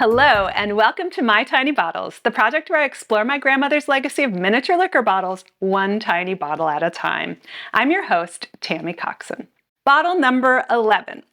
Hello, and welcome to My Tiny Bottles, the project where I explore my grandmother's legacy of miniature liquor bottles, one tiny bottle at a time. I'm your host, Tammy Coxon. Bottle number 11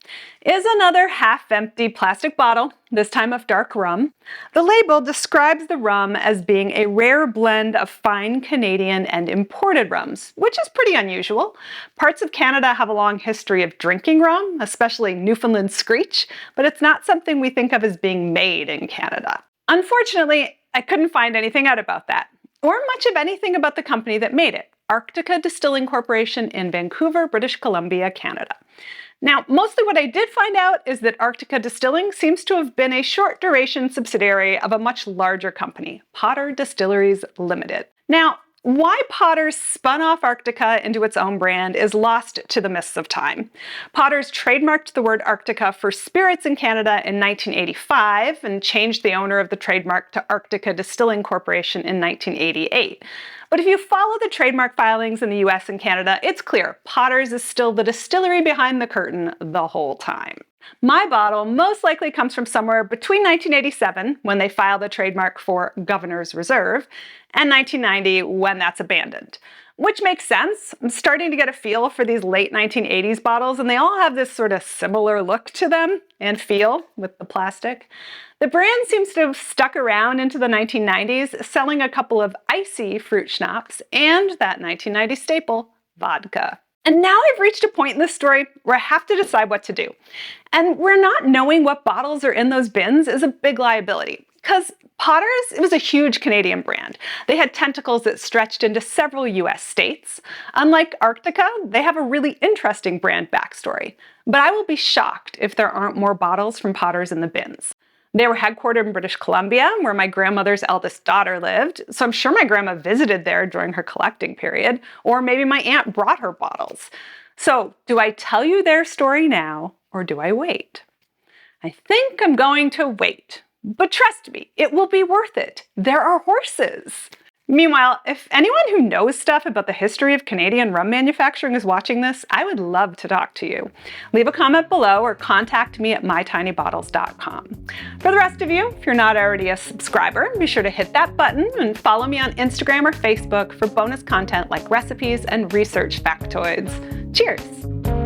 is another half-empty plastic bottle, this time of dark rum. The label describes the rum as being a rare blend of fine Canadian and imported rums, which is pretty unusual. Parts of Canada have a long history of drinking rum, especially Newfoundland Screech, but it's not something we think of as being made in Canada. Unfortunately, I couldn't find anything out about that, or much of anything about the company that made it, Arctica Distilling Corporation in Vancouver, British Columbia, Canada. Now, mostly what I did find out is that Arctica Distilling seems to have been a short-duration subsidiary of a much larger company, Potter Distilleries Limited. Now, why Potter's spun off Arctica into its own brand is lost to the mists of time. Potter's trademarked the word Arctica for spirits in Canada in 1985 and changed the owner of the trademark to Arctica Distilling Corporation in 1988. But if you follow the trademark filings in the US and Canada, it's clear Potter's is still the distillery behind the curtain the whole time. My bottle most likely comes from somewhere between 1987, when they filed a trademark for Governor's Reserve, and 1990, when that's abandoned. Which makes sense. I'm starting to get a feel for these late 1980s bottles, and they all have this sort of similar look to them and feel with the plastic. The brand seems to have stuck around into the 1990s, selling a couple of icy fruit schnapps and that 1990 staple, vodka. And now I've reached a point in this story where I have to decide what to do. And where not knowing what bottles are in those bins is a big liability. Because Potter's, it was a huge Canadian brand. They had tentacles that stretched into several US states. Unlike Arctica, they have a really interesting brand backstory. But I will be shocked if there aren't more bottles from Potter's in the bins. They were headquartered in British Columbia, where my grandmother's eldest daughter lived, so I'm sure my grandma visited there during her collecting period, or maybe my aunt brought her bottles. So, do I tell you their story now, or do I wait? I think I'm going to wait. But trust me, it will be worth it. There are horses. Meanwhile, if anyone who knows stuff about the history of Canadian rum manufacturing is watching this, I would love to talk to you. Leave a comment below or contact me at mytinybottles.com. For the rest of you, if you're not already a subscriber, be sure to hit that button and follow me on Instagram or Facebook for bonus content like recipes and research factoids. Cheers!